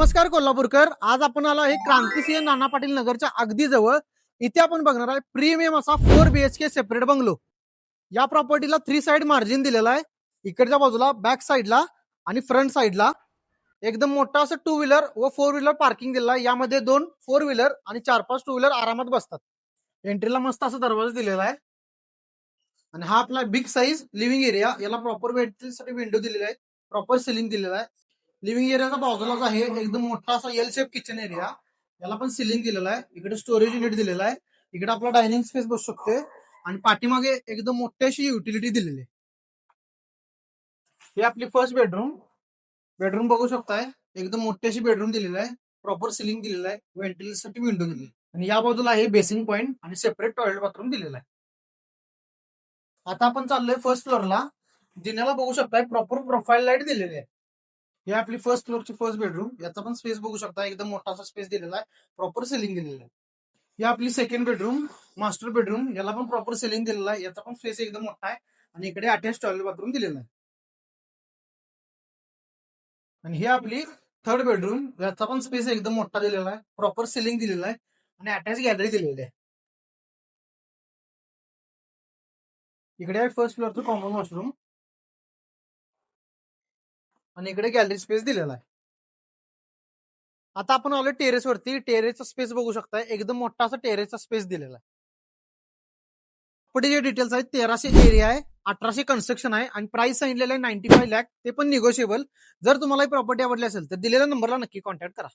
नमस्कार कोल्हापूरकर. आज आपण आलो आहे क्रांतिसिंह नाना पाटील नगरच्या अगदी जवळ. इथे आपण बघणार आहे प्रीमियम असा 4 BHK सेपरेट बंगलो. या प्रॉपर्टीला 3 साइड मार्जिन दिलेला आहे. इकडच्या बाजूला बॅक साइडला आणि फ्रंट साइडला एकदम मोठा असं 2 व्हीलर व 4 व्हीलर पार्किंग दिलेला आहे. यामध्ये 2 4 व्हीलर आणि 4-5 2 व्हीलर आरामात बसतात. एंट्रीला मस्त असा दरवाजा दिलेला आहे. आणि हा आपला बिग साईज लिव्हिंग एरिया. याला प्रॉपर वेंटिलेशनसाठी विंडो दिलेला आहे. प्रॉपर सिलिंग दिलेला आहे. लिव्हिंग एरियाचा बाजूलाच आहे एकदम मोठा असा एल शेप किचन एरिया. याला पण सिलिंग दिलेला आहे. इकडे स्टोरेज युनिट दिलेला आहे. इकडे आपला डायनिंग स्पेस बसू शकते आणि पाठीमागे एकदम मोठी अशी युटिलिटी दिलेली आहे. ही आपली फर्स्ट बेडरूम बघू शकताय. एकदम मोठी अशी बेडरूम दिलेला आहे. प्रॉपर सिलिंग दिलेला आहे. व्हेंटिलेशनसाठी विंडो दिली आणि या बाजूला आहे बेसिंग पॉईंट आणि सेपरेट टॉयलेट बाथरूम दिलेला आहे. आता आपण चाललोय फर्स्ट फ्लोअरला. जिन्याला बघू शकताय प्रॉपर प्रोफाईल लाईट दिलेली आहे. ही आपली फर्स्ट फ्लोअरची फर्स्ट बेडरूम. याचा पण स्पेस बघू शकता. एकदम मोठा स्पेस दिलेला आहे. प्रॉपर सिलिंग दिलेला आहे. ही आपली सेकंड बेडरूम, मास्टर बेडरूम. याला पण प्रॉपर सिलिंग दिलेला आहे. याचा पण स्पेस एकदम मोठा आहे आणि इकडे अटॅच टॉयलेट बाथरूम दिलेला आहे. आणि ही आपली थर्ड बेडरूम. याचा पण स्पेस एकदम मोठा दिलेला आहे. प्रॉपर सिलिंग दिलेला आहे आणि अटॅच गॅलरी दिलेली आहे. इकडे आहे फर्स्ट फ्लोअरचं कॉमन वॉशरूम आणि इकडे गॅलरी स्पेस दिलेला आहे. आता आपण आलो टेरेसवरती. टेरेसचा स्पेस बघू शकता. एकदम मोठा असा टेरेसचा स्पेस दिलेला आहे. पुढे जे डिटेल्स आहेत 1300 एरिया आहे, 1800 कन्स्ट्रक्शन आहे आणि प्राइस सांगितलेलं आहे 95 लाख. ते पण निगोशिएबल. जर तुम्हाला ही प्रॉपर्टी आवडली असेल तर दिलेल्या नंबरला नक्की कॉन्टॅक्ट करा.